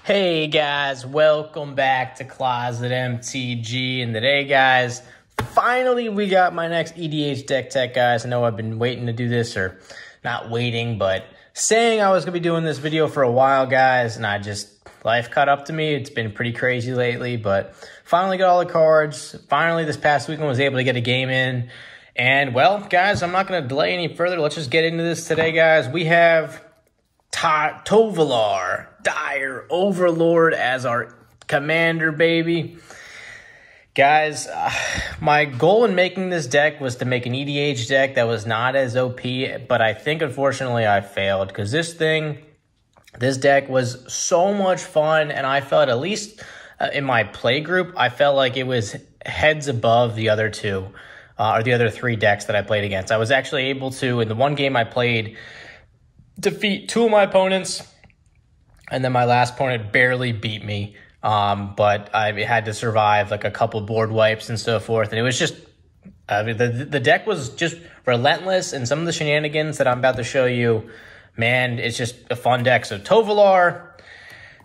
Hey guys, welcome back to Closet MTG, and today guys, finally we got my next EDH deck tech, guys. I know I've been waiting to do this, or not waiting, but saying I was going to be doing this video for a while, guys, and life caught up to me. It's been pretty crazy lately, but finally got all the cards. Finally, this past weekend was able to get a game in, and well, guys, I'm not going to delay any further. Let's just get into this today, guys. We have Tovolar, Dire Overlord as our commander, baby. Guys, my goal in making this deck was to make an EDH deck that was not as OP, but I think unfortunately I failed because this deck was so much fun, and I felt, at least in my play group, I felt like it was heads above the other two, or the other three decks that I played against. I was actually able to, in the one game I played, defeat two of my opponents, and then my last opponent barely beat me. But I had to survive like a couple board wipes and so forth, and it was just the deck was just relentless, and some of the shenanigans that I'm about to show you, man, it's just a fun deck. So Tovolar,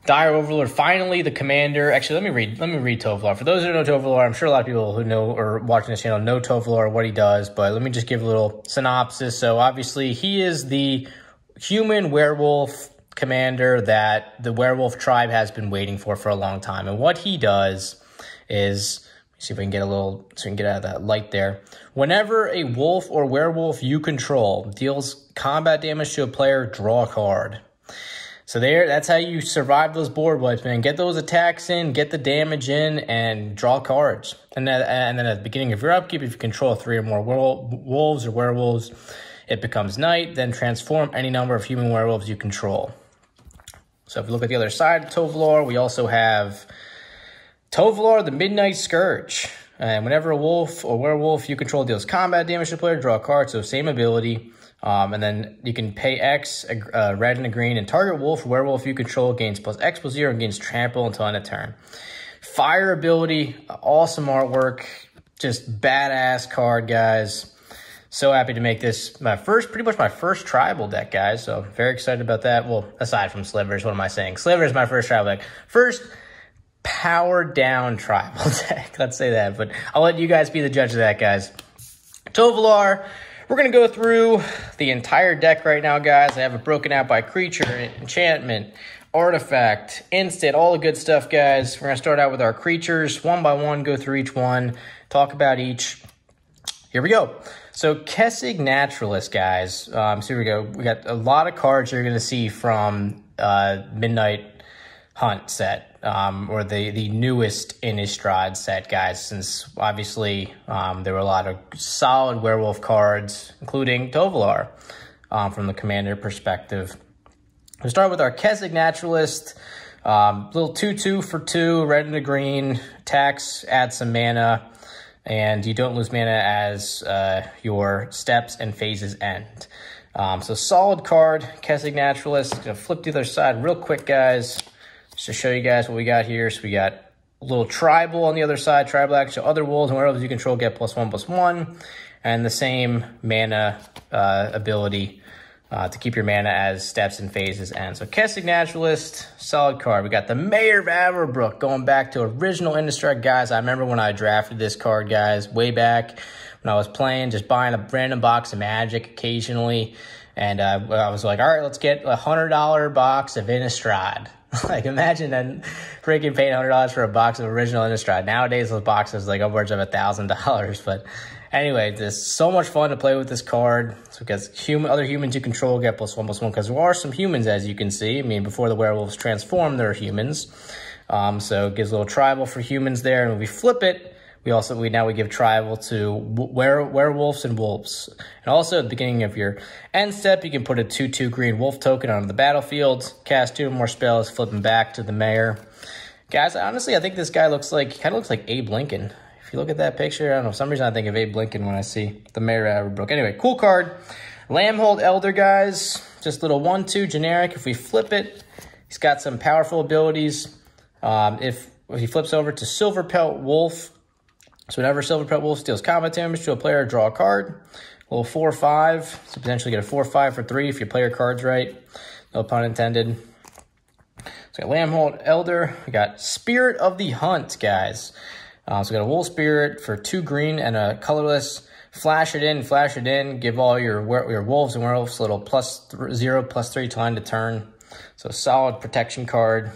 Dire Overlord, finally the commander. Actually, let me read Tovolar. For those who know Tovolar, I'm sure a lot of people who know or watching this channel know Tovolar, what he does, but let me just give a little synopsis. So obviously he is the human werewolf commander that the werewolf tribe has been waiting for a long time. And what he does is, let's see if we can get a little, so we can get out of that light there. Whenever a wolf or werewolf you control deals combat damage to a player, draw a card. So that's how you survive those board wipes, man. Get those attacks in, get the damage in, and draw cards. And then at the beginning of your upkeep, if you control 3 or more wolves or werewolves, it becomes night, then transform any number of human werewolves you control. So if we look at the other side of Tovolar, we also have Tovolar, the Midnight Scourge. And whenever a wolf or werewolf you control deals combat damage to the player, draw a card, so same ability. And then you can pay X, red and a green, and target wolf or werewolf you control gains plus X plus 0 and gains trample until end of turn. Fire ability, awesome artwork, just badass card, guys. So happy to make this pretty much my first tribal deck, guys. So very excited about that. Well, aside from Slivers, what am I saying? Slivers is my first tribal deck. First powered down tribal deck. Let's say that, but I'll let you guys be the judge of that, guys. Tovolar, we're going to go through the entire deck right now, guys. I have it broken out by creature, enchantment, artifact, instant, all the good stuff, guys. We're going to start out with our creatures, one by one, go through each one, talk about each. Here we go. So Kessig Naturalist, guys. So here we go. We got a lot of cards you're going to see from Midnight Hunt set, or the newest Innistrad set, guys, since obviously there were a lot of solid werewolf cards, including Tovolar, from the commander perspective. We'll start with our Kessig Naturalist. Little 2/2 for 2, red and a green, attacks, add some mana. And you don't lose mana as your steps and phases end. So solid card, Kessig Naturalist. Gonna flip to the other side real quick, guys, just to show you guys what we got here. So we got a little tribal on the other side, tribal action. So other wolves and werewolves you control get +1/+1, and the same mana ability to keep your mana as steps and phases end. So Kessig Naturalist, solid card. We got the Mayor of Averbrook, going back to original Innistrad, guys. I remember when I drafted this card, guys, way back when I was playing, just buying a random box of Magic occasionally. And I was like, all right, let's get a $100 box of Innistrad. Like, imagine that, freaking paying $100 for a box of original Innistrad. Nowadays, those boxes like upwards of $1,000, but anyway, there's so much fun to play with this card. So because other humans you control get +1/+1, because there are some humans, as you can see. I mean, before the werewolves transform, they're humans. So it gives a little tribal for humans there. And when we flip it, we now give tribal to werewolves and wolves. And also at the beginning of your end step, you can put a 2/2 green wolf token onto the battlefield, cast 2 more spells, flip them back to the mayor. Guys, honestly, I think this guy kind of looks like Abe Lincoln. If you look at that picture, I don't know, for some reason I think of Abe Lincoln when I see the Mayor of Averbrook. Anyway, cool card. Lambholt Elder, guys. Just little 1/2 generic. If we flip it, he's got some powerful abilities. If he flips over to Silverfur Wolf, so whenever Silverfur Wolf deals combat damage to a player, draw a card. A little 4/5, so potentially get a 4/5 for 3 if you play your cards right. No pun intended. So So we got Lambholt Elder. We got Spirit of the Hunt, guys. So we got a Wolf Spirit for 2 green and a colorless. Flash it in. Give all your wolves and werewolves a little +0/+3 time to turn. So solid protection card.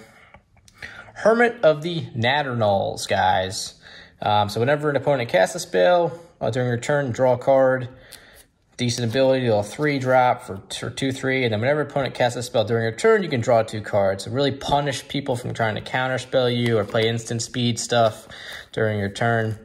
Hermit of the Natterknolls, guys. So whenever an opponent casts a spell, during your turn, draw a card. Decent ability, a 3-drop for 2/3, and then whenever an opponent casts a spell during your turn, you can draw 2 cards. So really punish people from trying to counterspell you or play instant speed stuff during your turn.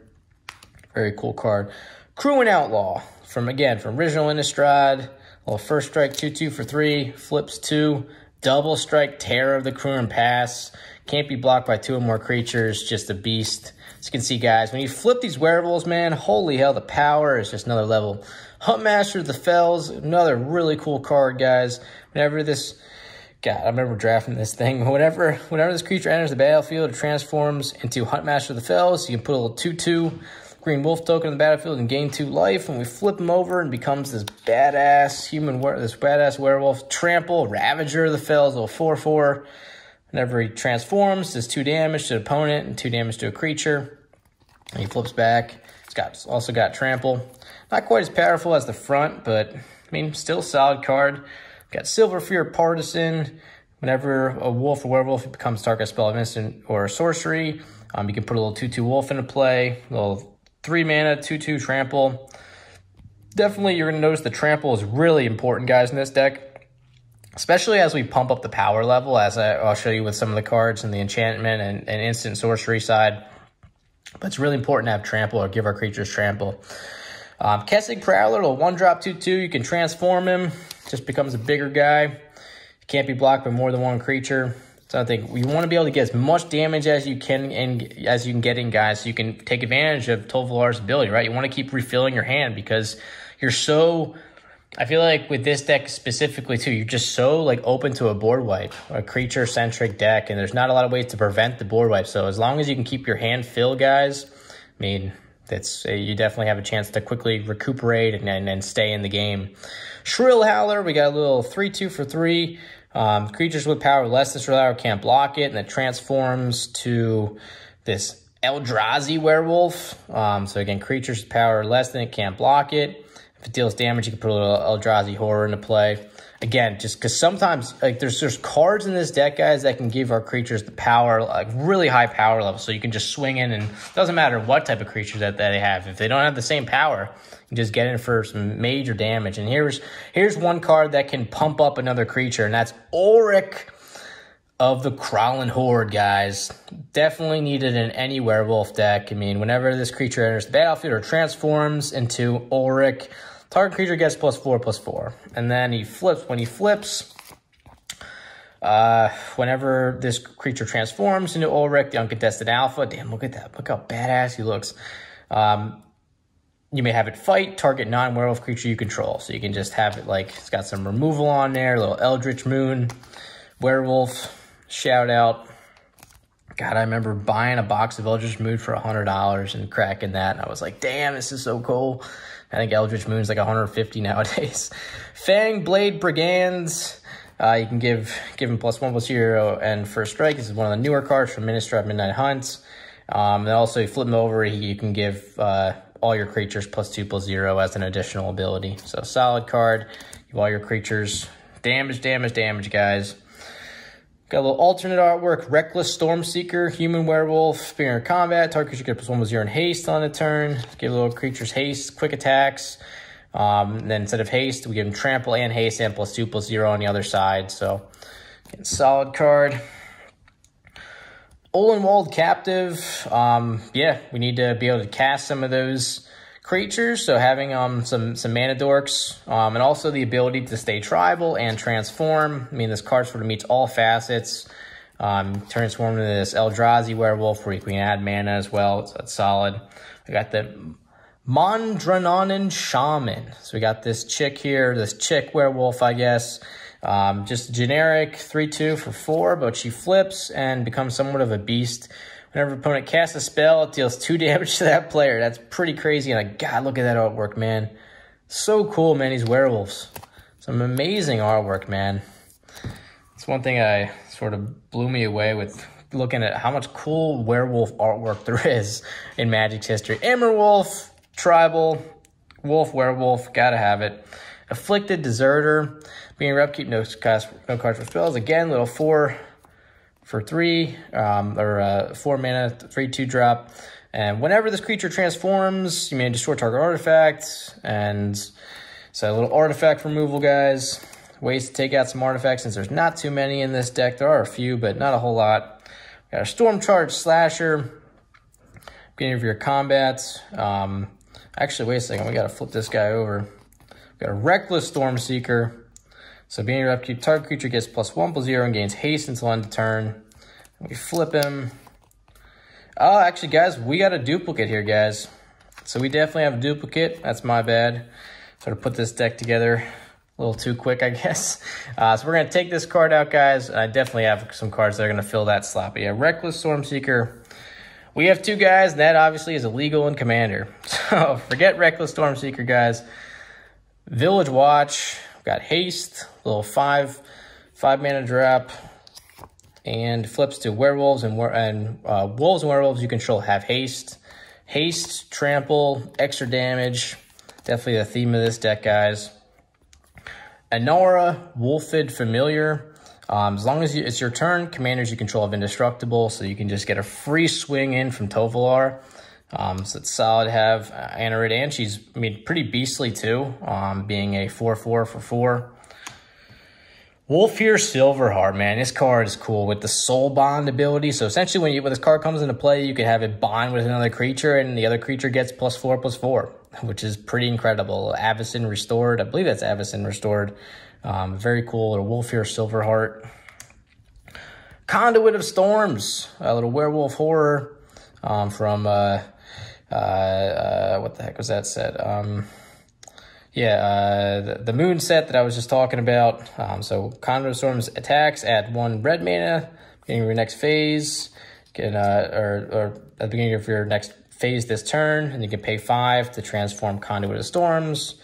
Very cool card. Kruin Outlaw, from Original Innistrad. Little first strike, 2/2 for 3, flips 2. Double strike, Terror of the Kruin Pass. Can't be blocked by 2 or more creatures, just a beast. As you can see, guys, when you flip these werewolves, man, holy hell, the power is just another level. Huntmaster of the Fells, another really cool card, guys. Whenever this, God, I remember drafting this thing. Whenever this creature enters the battlefield, it transforms into Huntmaster of the Fells. You can put a little 2/2 green wolf token on the battlefield and gain 2 life. And we flip him over and becomes this badass badass werewolf. Trample, Ravager of the Fells, little 4/4. Whenever he transforms, does 2 damage to the opponent and 2 damage to a creature. And he flips back. It's also got Trample. Not quite as powerful as the front, but I mean, still a solid card. Got Silverfur Partisan. Whenever a wolf or werewolf becomes target spell of instant or sorcery, you can put a little 2/2 wolf into play. A little 3 mana, 2/2 trample. Definitely, you're going to notice the trample is really important, guys, in this deck. Especially as we pump up the power level, as I'll show you with some of the cards in the enchantment and instant sorcery side. But it's really important to have trample or give our creatures trample. Kessig Prowler, a 1-drop 2/2. You can transform him. Just becomes a bigger guy. Can't be blocked by more than 1 creature. So I think we want to be able to get as much damage as you can get in, guys, so you can take advantage of Tovolar's ability, right? You want to keep refilling your hand because you're so... I feel like with this deck specifically, too, you're just so like open to a board wipe, a creature-centric deck, and there's not a lot of ways to prevent the board wipe. So as long as you can keep your hand filled, guys, I mean... you definitely have a chance to quickly recuperate and stay in the game. Shrill Howler, we got a little 3/2 for 3. Creatures with power less than Shrill Howler can't block it, and it transforms to this Eldrazi werewolf. So again, creatures with power less than it can't block it. If it deals damage, you can put a little Eldrazi horror into play. Again, just because sometimes like there's cards in this deck, guys, that can give our creatures the power, like really high power level. So you can just swing in, and it doesn't matter what type of creature that they have. If they don't have the same power, you can just get in for some major damage. And here's one card that can pump up another creature, and that's Ulrich of the Krallenhorde, guys. Definitely needed in any werewolf deck. I mean, whenever this creature enters the battlefield or transforms into Ulrich, target creature gets +4/+4. And then he flips. When he flips, whenever this creature transforms into Ulrich, the uncontested alpha, damn, look at that. Look how badass he looks. You may have it fight target non-werewolf creature you control. So you can just have it like, it's got some removal on there, a little Eldritch Moon, werewolf, shout out. God, I remember buying a box of Eldritch Moon for $100 and cracking that. And I was like, damn, this is so cool. I think Eldritch Moon's like $150 nowadays. Fangblade Brigand. You can give him +1/+0 and first strike. This is one of the newer cards from Innistrad Midnight Hunt. And also, you flip him over, you can give all your creatures +2/+0 as an additional ability. So, solid card. Give all your creatures damage, guys. Got a little alternate artwork. Reckless Stormseeker, Human Werewolf, Spear in combat. Target creature gets +1/+0 and haste on the turn. Give little creatures haste, quick attacks. Then instead of haste, we give them trample and haste and +2/+0 on the other side. So, again, solid card. Ulvenwald Captive. Yeah, we need to be able to cast some of those creatures, so having some mana dorks, and also the ability to stay tribal and transform. I mean, this card sort of meets all facets. Transform into this Eldrazi werewolf where you can add mana as well, so that's solid. I got the Mondranonen Shaman. So we got this chick here, this chick werewolf, I guess. Just generic 3/2 for 4, but she flips and becomes somewhat of a beast. Whenever an opponent casts a spell, it deals 2 damage to that player. That's pretty crazy. And God, look at that artwork, man. So cool, man, these werewolves. Some amazing artwork, man. It's one thing I sort of blew me away with looking at how much cool werewolf artwork there is in Magic's history. Wolf, tribal, wolf, werewolf, gotta have it. Afflicted Deserter, being your upkeep, no cards for spells. Again, little 4 for 3, or 4 mana, 3/2 drop. And whenever this creature transforms, you may destroy target artifact. And so a little artifact removal, guys. Ways to take out some artifacts, since there's not too many in this deck. There are a few, but not a whole lot. Got a Storm Charge Slasher, beginning of your combat. Actually, wait a second, we gotta flip this guy over. We got a Reckless Storm Seeker. So beginning of your upkeep, target creature gets +1/+0 and gains haste until end of turn. We flip him. Oh, actually, guys, we got a duplicate here, guys. So we definitely have a duplicate. That's my bad. Sort of put this deck together a little too quick, I guess. So we're going to take this card out, guys. I definitely have some cards that are going to fill that slot. But yeah, Reckless Stormseeker. We have 2 guys, and that obviously is illegal in Commander. So forget Reckless Stormseeker, guys. Village Watch. We've got Haste, little 5 mana drop. And flips to werewolves and wolves and werewolves you control have haste. Haste, trample, extra damage. Definitely the theme of this deck, guys. Anora, Wolfid Familiar. As long as it's your turn, commanders you control have indestructible, so you can just get a free swing in from Tovolar. So it's solid to have Anorid, and she's pretty beastly too, being a 4/4 for 4. Wolfir Silverheart, man, this card is cool with the Soul Bond ability. So essentially, when this card comes into play, you can have it bond with another creature, and the other creature gets +4/+4, which is pretty incredible. Avacyn Restored, I believe that's Avacyn Restored. Very cool, or Wolfir Silverheart. Conduit of Storms, a little werewolf horror from what the heck was that set? The moon set that I was just talking about. So Conduit of Storms attacks, add 1 red mana, beginning of your next phase, or at the beginning of your next phase this turn, and you can pay 5 to transform Conduit of Storms.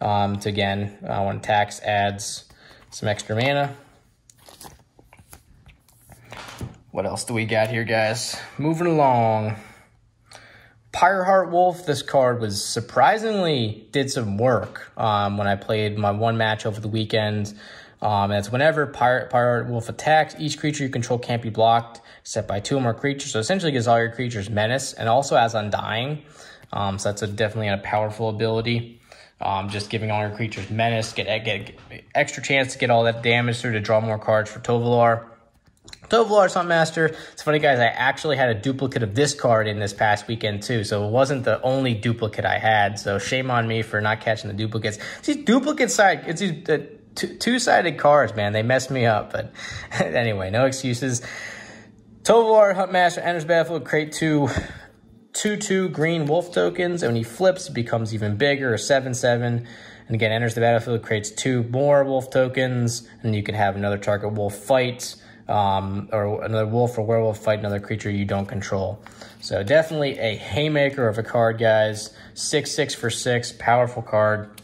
To again, when attacks, adds some extra mana. What else do we got here, guys? Moving along. Pyreheart Wolf, this card was surprisingly did some work when I played my 1 match over the weekend. It's whenever Pyreheart Wolf attacks, each creature you control can't be blocked except by 2 or more creatures. So essentially gives all your creatures menace, and also has Undying. So that's definitely a powerful ability. Just giving all your creatures menace, get extra chance to get all that damage through to draw more cards for Tovolar. Tovolar Sun Master. It's funny, guys, I actually had a duplicate of this card in this past weekend too, so it wasn't the only duplicate I had, so shame on me for not catching the duplicates. These duplicate it's these two-sided cards, man. They messed me up, but anyway, no excuses. Tovolar Huntmaster enters battlefield, create 2/2 green wolf tokens, and when he flips, it becomes even bigger, a 7/7. And again, enters the battlefield, creates 2 more wolf tokens, and you can have another target wolf fight, or another wolf or werewolf fight another creature you don't control. So definitely a haymaker of a card, guys. 6/6 for 6, powerful card.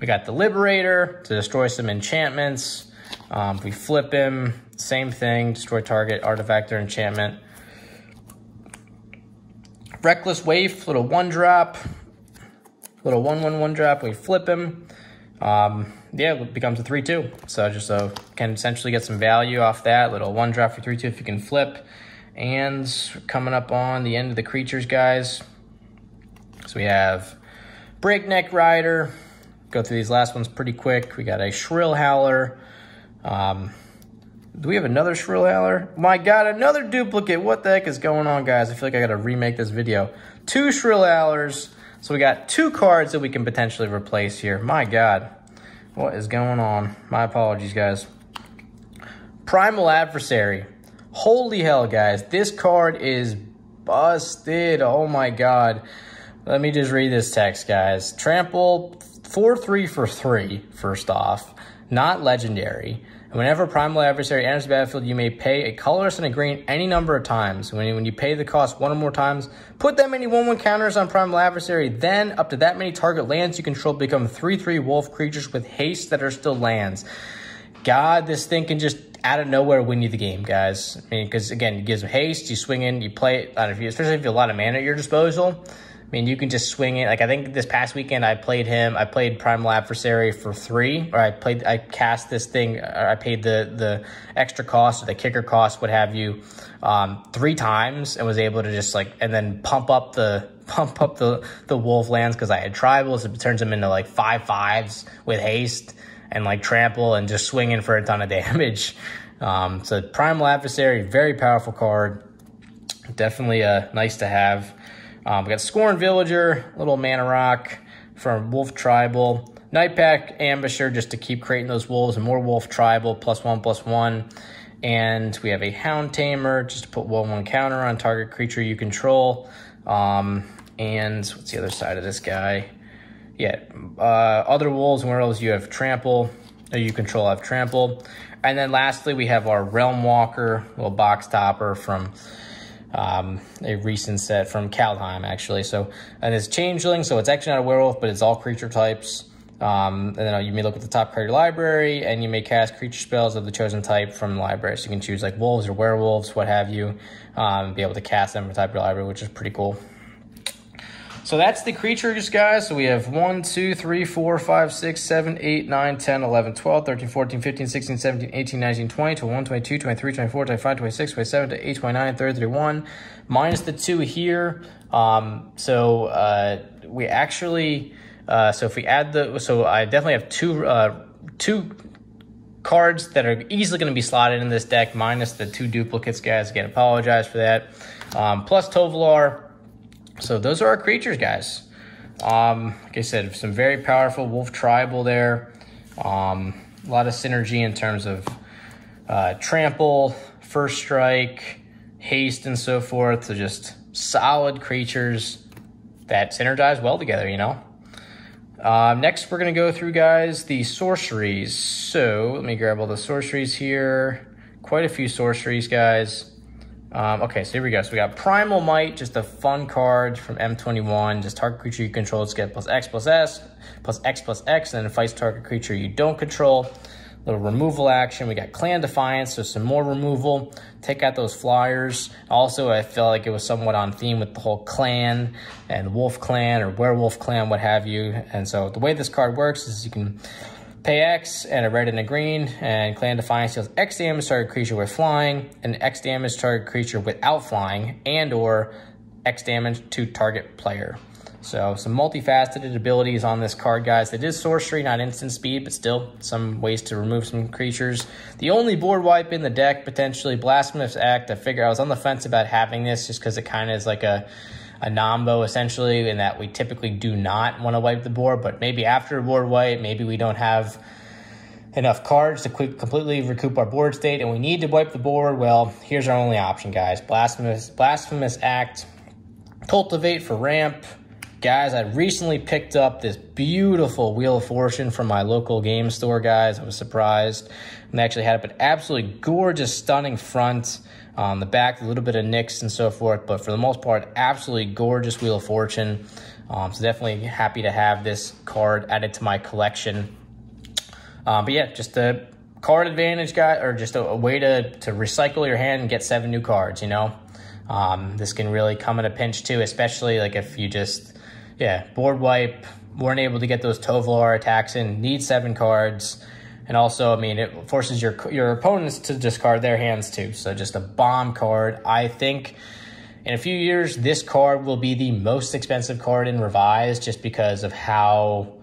We got the Liberator to destroy some enchantments. If we flip him, same thing, destroy target artifact or enchantment. Reckless Waif, little 1-drop, little 1/1 drop. We flip him. It becomes a 3/2. So just can essentially get some value off that. Little 1-drop for 3/2 if you can flip. And coming up on the end of the creatures, guys. So we have Breakneck Rider. Go through these last ones pretty quick. We got a Shrill Howler. Do we have another Shrill Howler? My God, another duplicate. What the heck is going on, guys? I feel like I got to remake this video. 2 Shrill Howlers. So we got 2 cards that we can potentially replace here. My God, what is going on? My apologies, guys. Primal Adversary. Holy hell, guys. This card is busted. Oh my God. Let me just read this text, guys. Trample 4/3 for 3, first off. Not legendary. And whenever Primal Adversary enters the battlefield, you may pay a colorless and a green any number of times. When you pay the cost 1 or more times, put that many 1/1 counters on Primal Adversary. Then, up to that many target lands you control become 3/3 wolf creatures with haste that are still lands. God, this thing can just out of nowhere win you the game, guys. I mean, because again, it gives them haste. You swing in, you play it. Especially if you have a lot of mana at your disposal. I mean, you can just swing it. Like I think this past weekend, I played him. I played Primal Adversary for 3, or I cast this thing. Or I paid the extra cost or the kicker cost, what have you, 3 times, and was able to just like and then pump up the wolf lands because I had tribals. It turns them into like 5/5s with haste and like trample and just swinging for a ton of damage. So Primal Adversary, very powerful card. Definitely nice to have. We got Scorned Villager, little mana rock from Wolf Tribal. Nightpack Ambusher, just to keep creating those wolves and more Wolf Tribal, +1/+1. And we have a Hound Tamer, just to put 1/1 counter on target creature you control. And what's the other side of this guy? Yeah, other wolves and werewolves, you have Trample, or you control have Trample. And then lastly, we have our Realm Walker, little box topper from a recent set from Kaldheim, actually. So, and it's Changeling, so it's actually not a werewolf, but it's all creature types. And then you may look at the top card of your library, and you may cast creature spells of the chosen type from the library. So you can choose like wolves or werewolves, what have you, be able to cast them from the type of your library, which is pretty cool. So that's the creatures, guys. So we have 1, 2, 3, 4, 5, 6, 7, 8, 9, 10, 11, 12, 13, 14, 15, 16, 17, 18, 19, 20, 21, 22, 23, 24, 25, 26, 27, 28, 29, 30, 31, minus the 2 here. We actually, so if we add the, so I definitely have two cards that are easily going to be slotted in this deck, minus the 2 duplicates, guys. Again, apologize for that. Plus Tovolar. So those are our creatures, guys. Like I said, some very powerful Wolf Tribal there. A lot of synergy in terms of trample, first strike, haste, and so forth. So just solid creatures that synergize well together, you know. Next, we're going to go through, guys, the sorceries. So let me grab all the sorceries here. Quite a few sorceries, guys. Okay, so here we go. So we got Primal Might, just a fun card from M21. Just target creature you control, it's get +X/+S, +X/+X, and then it fights target creature you don't control. Little removal action. We got Clan Defiance, so some more removal. Take out those flyers. Also, I felt like it was somewhat on theme with the whole clan and Wolf Clan or Werewolf Clan, what have you. And so the way this card works is you can pay X and a red and a green, and Clan Defiance deals X damage to target creature with flying, and X damage to target creature without flying, and or X damage to target player. So some multifaceted abilities on this card, guys. It is sorcery, not instant speed, but still some ways to remove some creatures. The only board wipe in the deck, potentially Blasphemous Act. I figure I was on the fence about having this just because it kind of is like a Nombo, essentially, in that we typically do not want to wipe the board, but maybe after a board wipe, maybe we don't have enough cards to completely recoup our board state and we need to wipe the board. Well, here's our only option, guys. Blasphemous Act, Cultivate for ramp. Guys, I recently picked up this beautiful Wheel of Fortune from my local game store, guys. I was surprised. And they actually had an absolutely gorgeous, stunning front. On the back, a little bit of nicks and so forth, but for the most part, absolutely gorgeous Wheel of Fortune. So definitely happy to have this card added to my collection. But yeah, just a card advantage, guy, or just a way to recycle your hand and get 7 new cards, you know? This can really come in a pinch too, especially like if you just, board wipe, weren't able to get those Tovolar attacks in, need 7 cards. And also, I mean, it forces your opponents to discard their hands too. So just a bomb card. I think in a few years, this card will be the most expensive card in Revised just because of how,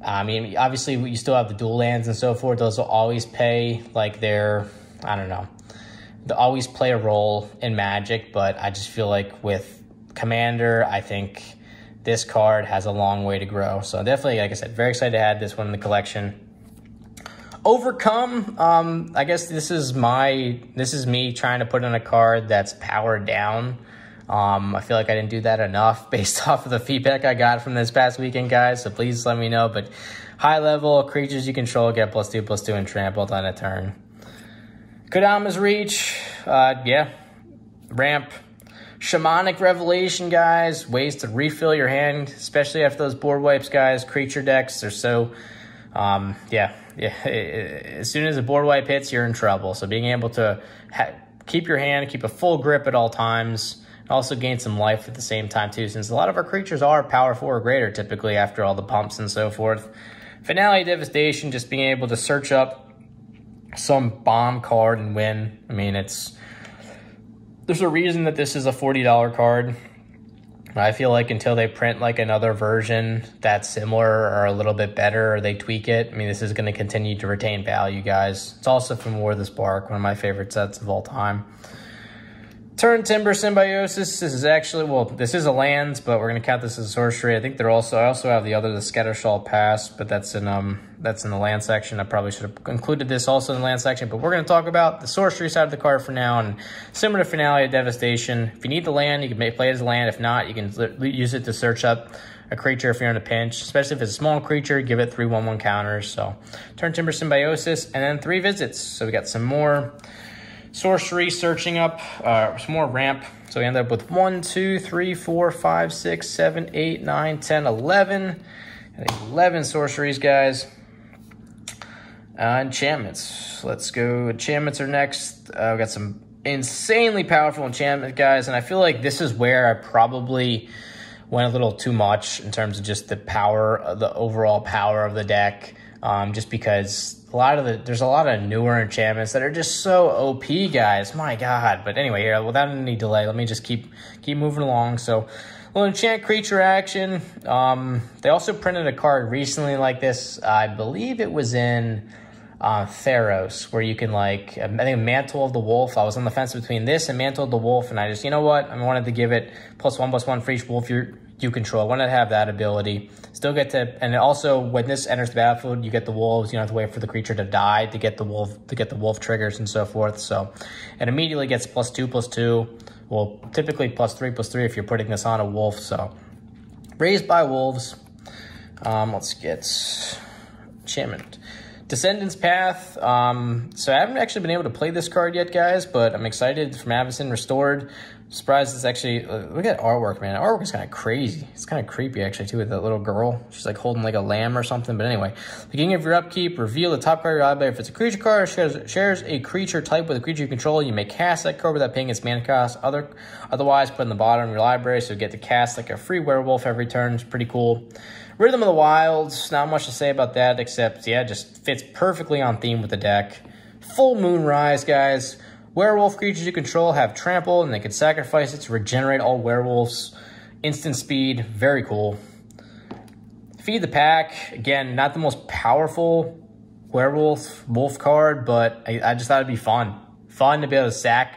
I mean, obviously you still have the dual lands and so forth. Those will always pay like they'll always play a role in Magic. But I just feel like with Commander, I think this card has a long way to grow. So definitely, like I said, very excited to add this one in the collection. Overcome, I guess this is me trying to put in a card that's powered down. I feel like I didn't do that enough based off of the feedback I got from this past weekend, guys. So please let me know. But high level creatures you control get +2/+2 and trampled on a turn. Kodamas Reach, ramp. Shamanic Revelation, guys. Ways to refill your hand, especially after those board wipes, guys. Creature decks are so, as soon as a board wipe hits, you're in trouble. So being able to keep your hand, keep a full grip at all times, and also gain some life at the same time too, since a lot of our creatures are power 4 or greater typically after all the pumps and so forth. Finale Devastation, just being able to search up some bomb card and win. I mean, there's a reason that this is a $40 card. I feel like until they print like another version that's similar or a little bit better, or they tweak it, I mean, this is going to continue to retain value, guys. It's also from War of the Spark, one of my favorite sets of all time. Turn Timber Symbiosis. This is actually, well, this is a land, but we're going to count this as a sorcery. I think I also have the Scattershall Pass, but that's in the land section. I probably should have included this also in the land section, but we're going to talk about the sorcery side of the card for now. And similar to Finale of Devastation, if you need the land, you can play it as a land. If not, you can use it to search up a creature if you're in a pinch, especially if it's a small creature, give it 3/1/1 counters. So turn Timber Symbiosis, and then 3 visits. So we got some more sorcery searching up, some more ramp. So we end up with 1, 2, 3, 4, 5, 6, 7, 8, 9, 10, 11. And 11 sorceries, guys. Enchantments. Let's go. Enchantments are next. We got some insanely powerful enchantment, guys. And I feel like this is where I probably went a little too much in terms of just the power, the overall power of the deck. Just because there's a lot of newer enchantments that are just so OP, guys. My God. But anyway, here, without any delay, let me just keep moving along. So, well, enchant creature action. They also printed a card recently like this. I believe it was in Theros, where you can, like, I think Mantle of the Wolf. I was on the fence between this and Mantle of the Wolf, and I just, you know what? I wanted to give it +1/+1 for each wolf you control. I wanted to have that ability. Still get to, and also when this enters the battlefield, you get the wolves. You don't have to wait for the creature to die to get the wolf triggers and so forth. So it immediately gets +2/+2. Well, typically +3/+3 if you're putting this on a wolf. So raised by wolves. Let's get enchantment. Descendant's Path. So I haven't actually been able to play this card yet, guys, but I'm excited. From Avacyn Restored. Surprised it's actually, look at artwork, man. Artwork is kind of crazy. It's kind of creepy, actually, too, with that little girl. She's like holding like a lamb or something. But anyway, beginning of your upkeep, reveal the top card of your library. If it's a creature card, shares a creature type with a creature you control, you may cast that card without paying its mana cost. Otherwise, put in the bottom of your library, so you get to cast like a free werewolf every turn. It's pretty cool. Rhythm of the Wilds, not much to say about that, except, yeah, just fits perfectly on theme with the deck. Full Moonrise, guys. Werewolf creatures you control have trample, and they can sacrifice it to regenerate all werewolves. Instant speed, very cool. Feed the Pack, again, not the most powerful wolf card, but I just thought it'd be fun. Fun to be able to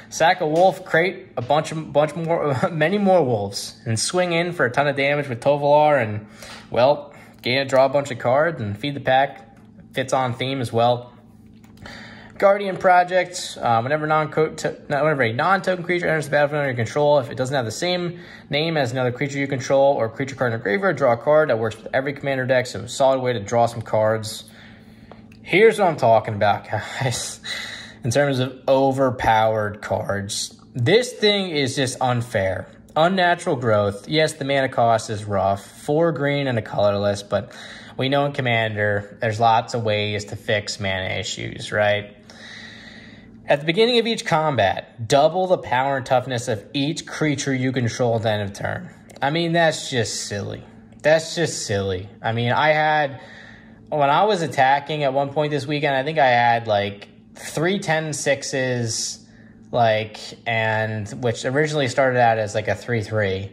sack a wolf, create a bunch more, many more wolves, and swing in for a ton of damage with Tovolar, and, well, draw a bunch of cards, and Feed the Pack fits on theme as well. Guardian Project, whenever a non-token creature enters the battlefield under your control, if it doesn't have the same name as another creature you control or creature card in the graveyard, draw a card. That works with every commander deck, so a solid way to draw some cards. Here's what I'm talking about, guys. In terms of overpowered cards, this thing is just unfair. Unnatural Growth. Yes, the mana cost is rough. 4 green and a colorless, but we know in Commander, there's lots of ways to fix mana issues, right? At the beginning of each combat, double the power and toughness of each creature you control at the end of turn. I mean, that's just silly. That's just silly. I mean, when I was attacking at one point this weekend, I think I had like 3 10/6s, which originally started out as like a 3/3.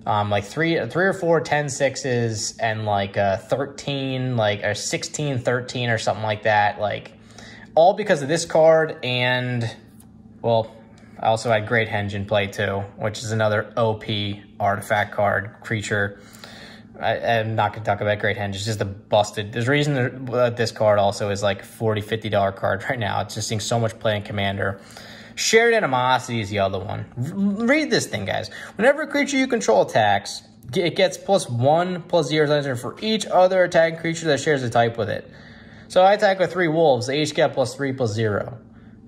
Like three or four 10/6s and like a 13, like a 16/13 or something like that. Like, all because of this card, and, well, I also had Great Henge in play too, which is another OP artifact card, creature. I'm not going to talk about Great Henge. It's just a busted. There's a reason that this card also is like $40, $50 card right now. It's just seeing so much play in Commander. Shared Animosity is the other one. Read this thing, guys. Whenever a creature you control attacks, it gets +1/+0 for each other attacking creature that shares a type with it. So I attack with 3 wolves. They each get +3/+0.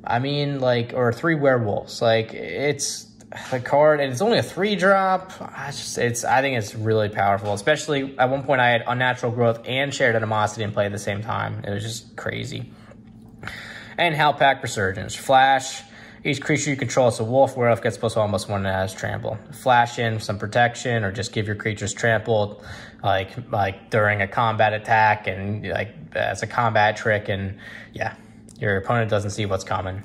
I mean, like, or 3 werewolves. Like, it's the card, and it's only a 3-drop. I think it's really powerful. Especially at one point, I had Unnatural Growth and Shared Animosity in play at the same time. It was just crazy. And Howlpack Resurgence. Flash. Each creature you control is a wolf. Werewolf gets +1/+1 and it has trample. Flash in some protection, or just give your creatures trampled, like during a combat attack, and like as a combat trick, and yeah, your opponent doesn't see what's coming.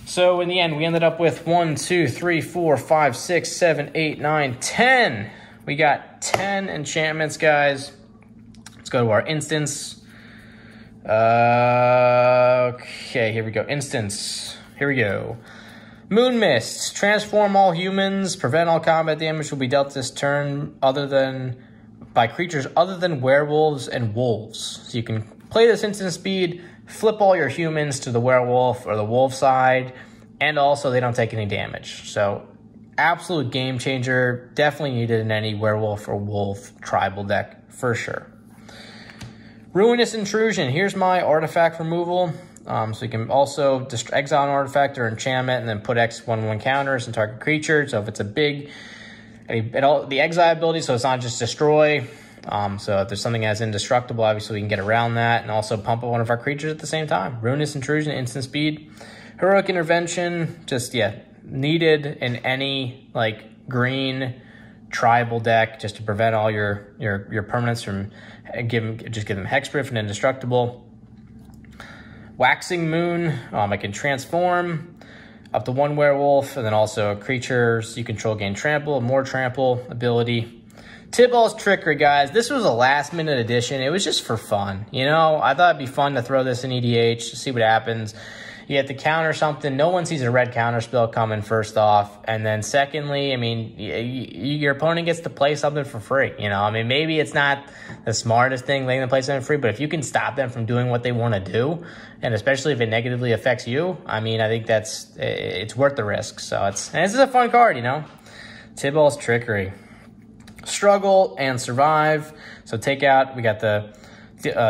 So in the end, we ended up with 1, 2, 3, 4, 5, 6, 7, 8, 9, 10. We got 10 enchantments, guys. Let's go to our instance. Okay, here we go. Instance. Here we go. Moon Mist. Transform all humans. Prevent all combat damage will be dealt this turn by creatures other than werewolves and wolves. So you can play this instant speed, flip all your humans to the werewolf or the wolf side, and also they don't take any damage. So absolute game changer. Definitely needed in any werewolf or wolf tribal deck for sure. Ruinous Intrusion. Here's my artifact removal. So you can also exile an artifact or enchantment and then put X/1/1 counters and target creature. So if it's a big, the exile ability, so it's not just destroy. So if there's something as indestructible, obviously we can get around that and also pump up one of our creatures at the same time. Ruinous Intrusion, instant speed. Heroic Intervention, just, yeah, needed in any, like, green tribal deck just to prevent all your permanents from, just give them hexproof and indestructible. Waxing Moon, I can transform up to 1 werewolf, and then also creatures you control gain trample, more trample ability. Tiball's Trickery, guys. This was a last-minute addition. It was just for fun, you know? I thought it'd be fun to throw this in EDH to see what happens. You have to counter something. No one sees a red counter spell coming, first off. And then secondly, I mean, your opponent gets to play something for free, you know? I mean, maybe it's not the smartest thing letting them play something free, but if you can stop them from doing what they want to do, and especially if it negatively affects you, I mean, I think it's worth the risk. So this is a fun card, you know? Tiball's Trickery. Struggle and Survive. So take out, we got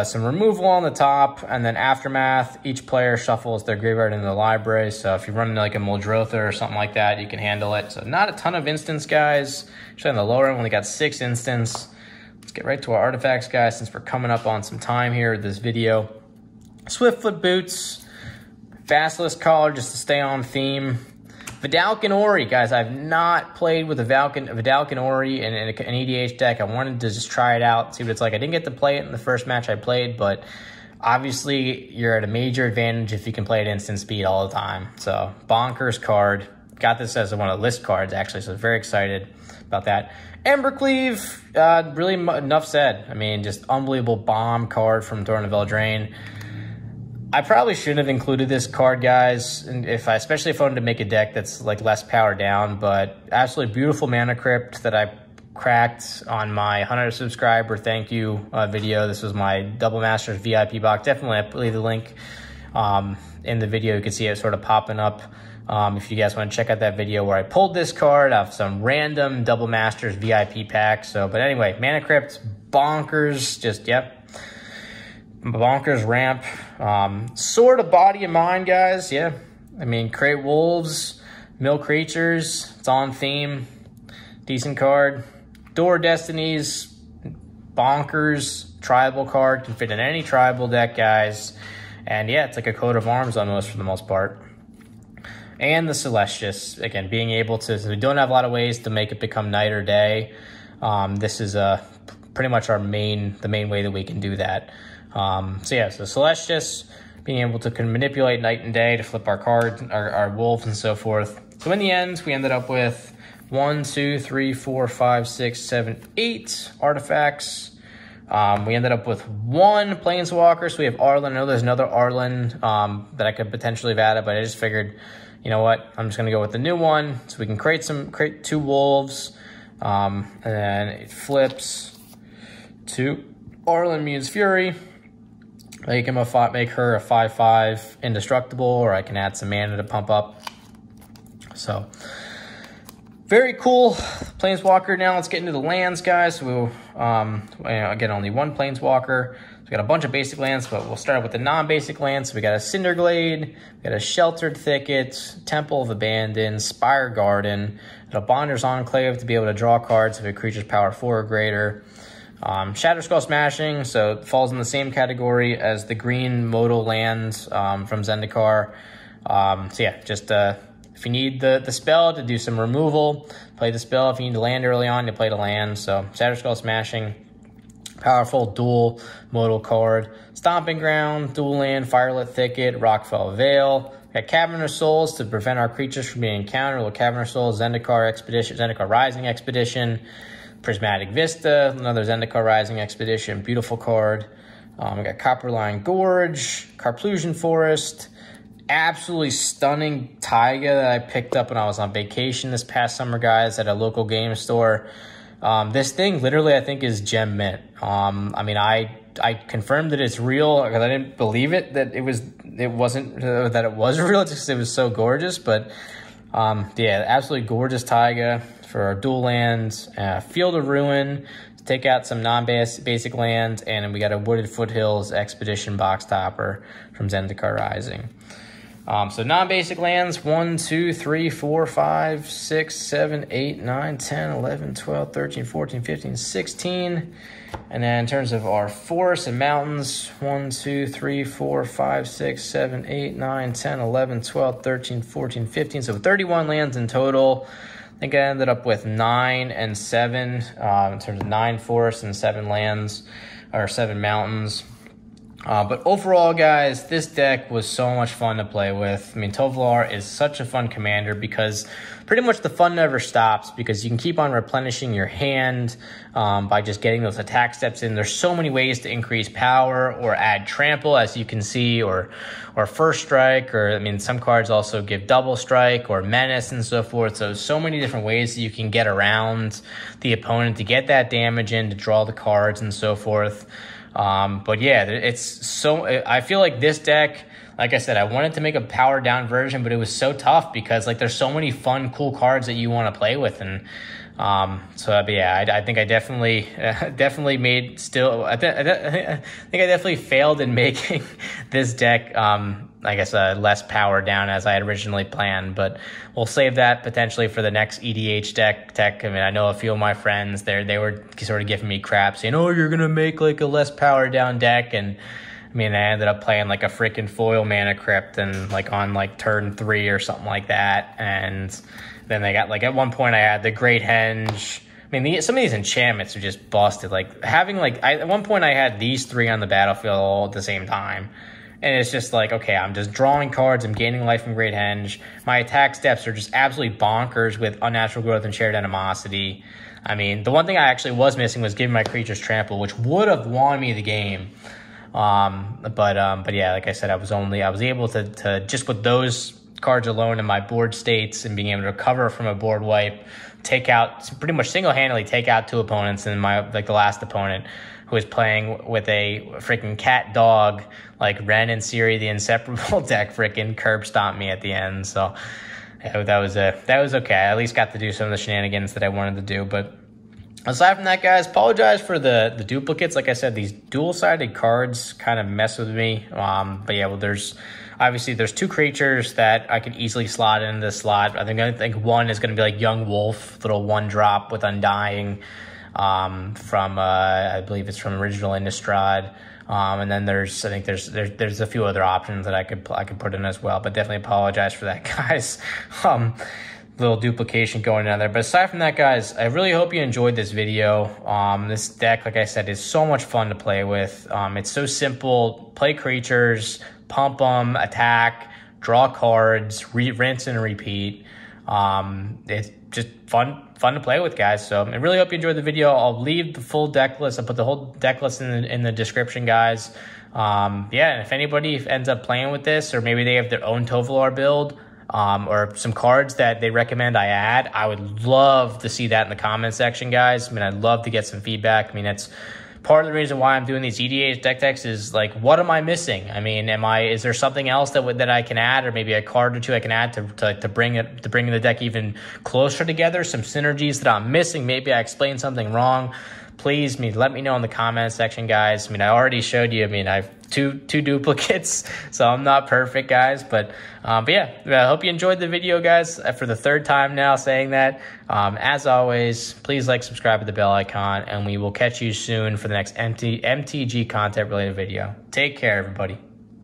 some removal on the top, and then Aftermath. Each player shuffles their graveyard into the library. So if you're running like a Muldrotha or something like that, you can handle it. So not a ton of instants, guys. Actually on the lower end, we only got 6 instants. Let's get right to our artifacts, guys, since we're coming up on some time here with this video. Swiftfoot Boots, Basilisk Collar, just to stay on theme. Vedalken Ori, guys, I've not played with a Vedalken Ori in an EDH deck. I wanted to just try it out, see what it's like. I didn't get to play it in the first match I played, but obviously you're at a major advantage if you can play it instant speed all the time. So, bonkers card. Got this as one of the list cards, actually, so very excited about that. Embercleave, really enough said. I mean, just unbelievable bomb card from Thorn of Eldraine. I probably shouldn't have included this card, guys, and especially if I wanted to make a deck that's like less powered down, but absolutely beautiful Mana Crypt that I cracked on my 100 subscriber thank you video. This was my Double Masters VIP box. Definitely, I'll leave the link in the video. You can see it sort of popping up if you guys want to check out that video where I pulled this card off some random Double Masters VIP pack. So, but anyway, Mana Crypt, bonkers, just, yep. Bonkers ramp. Sword of Body and Mind, guys. Yeah. I mean, create wolves, mill creatures. It's on theme. Decent card. Door Destinies. Bonkers. Tribal card. Can fit in any tribal deck, guys. And yeah, it's like a coat of arms almost for the most part. And the Celestius. Again, being able to, so we don't have a lot of ways to make it become night or day. This is pretty much the main way that we can do that. So yeah, so Celestius, being able to manipulate night and day to flip our cards, our wolves and so forth. So in the end, we ended up with 1, 2, 3, 4, 5, 6, 7, 8 artifacts. We ended up with 1 Planeswalker, so we have Arlen. I know there's another Arlen that I could potentially have added, but I just figured, you know what, I'm just going to go with the new one. So we can create 2 wolves, and then it flips to Arlen Mune's Fury. Make her a 5/5 indestructible, or I can add some mana to pump up. So, very cool Planeswalker. Now let's get into the lands, guys. We'll, again, only 1 Planeswalker. we got a bunch of basic lands, but we'll start with the non-basic lands. So we got a Cinderglade, we got a Sheltered Thicket, Temple of Abandon, Spire Garden, and a Bonder's Enclave to be able to draw cards if a creature's power 4 or greater. Shatterskull Smashing, so it falls in the same category as the green modal lands from Zendikar. So yeah, just if you need the spell to do some removal, play the spell. If you need to land early on, you play the land. So Shatterskull Smashing, powerful dual modal card. Stomping Ground, dual land, Firelit Thicket, Rockfell Vale. Got Cavernous Souls to prevent our creatures from being encountered with Cavernous Souls, Zendikar Expedition, Zendikar Rising Expedition, Prismatic Vista, another Zendikar Rising Expedition, beautiful card. We got Copperline Gorge, Carplusion Forest, absolutely stunning taiga that I picked up when I was on vacation this past summer, guys, at a local game store. This thing literally I think is gem mint. I mean, I confirmed that it's real because I didn't believe it that it wasn't that it was real, just because it was so gorgeous. But yeah, absolutely gorgeous taiga for our dual lands. Field of Ruin to take out some non-basic lands, and then we got a Wooded Foothills Expedition box topper from Zendikar Rising. So non-basic lands, 1, 2, 3, 4, 5, 6, 7, 8, 9, 10, 11, 12, 13, 14, 15, 16. And then in terms of our forests and mountains, 1, 2, 3, 4, 5, 6, 7, 8, 9, 10, 11, 12, 13, 14, 15. So 31 lands in total. I think I ended up with 9 and 7 in terms of 9 forests and 7 lands, or 7 mountains. But overall, guys, this deck was so much fun to play with. I mean, Tovolar is such a fun commander because pretty much the fun never stops, because you can keep on replenishing your hand by just getting those attack steps in. There's so many ways to increase power or add trample, as you can see, or first strike, or I mean, some cards also give double strike or menace and so forth. So many different ways that you can get around the opponent to get that damage in, to draw the cards and so forth. But yeah, it's so, I feel like this deck, like I said, I wanted to make a powered down version, but it was so tough because like there's so many fun, cool cards that you want to play with. And, but yeah, I think I definitely made still, I think I definitely failed in making this deck, I guess, less powered down as I had originally planned, but we'll save that potentially for the next EDH deck. I mean, I know a few of my friends they were sort of giving me crap saying, oh, you're going to make like a less powered down deck. And I mean, I ended up playing like a freaking foil mana crypt and like on like turn 3 or something like that. And then they got like, at one point I had the Great Henge. I mean, some of these enchantments are just busted. Like having like, at one point I had these 3 on the battlefield all at the same time. And it's just like, okay, I'm just drawing cards. I'm gaining life from Great Henge. My attack steps are just absolutely bonkers with Unnatural Growth and Shared Animosity. I mean, the one thing I actually was missing was giving my creatures trample, which would have won me the game. But yeah, like I said, I was able to just with those cards alone in my board states and being able to recover from a board wipe, take out, pretty much single-handedly take out 2 opponents, and the last opponent who was playing with a freaking cat dog like Ren and Siri the Inseparable deck freaking curb stomped me at the end. So yeah, that was okay. I at least got to do some of the shenanigans that I wanted to do. But aside from that, guys, apologize for the duplicates. Like I said, these dual-sided cards kind of mess with me. But yeah, well, there's 2 creatures that I could easily slot into this slot. I think one is going to be like Young Wolf, little 1-drop with Undying, from I believe it's from Original Innistrad. And then there's a few other options that I could put in as well. But definitely apologize for that, guys. Little duplication going on there. But aside from that, guys, I really hope you enjoyed this video. This deck, like I said, is so much fun to play with. It's so simple. Play creatures, pump them, attack, draw cards, rinse and repeat. It's just fun to play with, guys. So I really hope you enjoyed the video. I'll leave the full deck list. I'll put the whole deck list in the description, guys. Yeah, and if anybody ends up playing with this, or maybe they have their own Tovolar build, or some cards that they recommend I add, I would love to see that in the comment section, guys. I mean, I'd love to get some feedback. I mean, that's part of the reason why I'm doing these EDH deck techs is like, what am I missing? I mean, is there something else that I can add, or maybe a card or 2 I can add to bring the deck even closer together? Some synergies that I'm missing. Maybe I explained something wrong. please let me know in the comments section, guys. I mean, I already showed you. I mean, I have two duplicates, so I'm not perfect, guys. But yeah, I hope you enjoyed the video, guys. For the third time now saying that. As always, please like, subscribe, with the bell icon, and we will catch you soon for the next MTG content related video. Take care, everybody.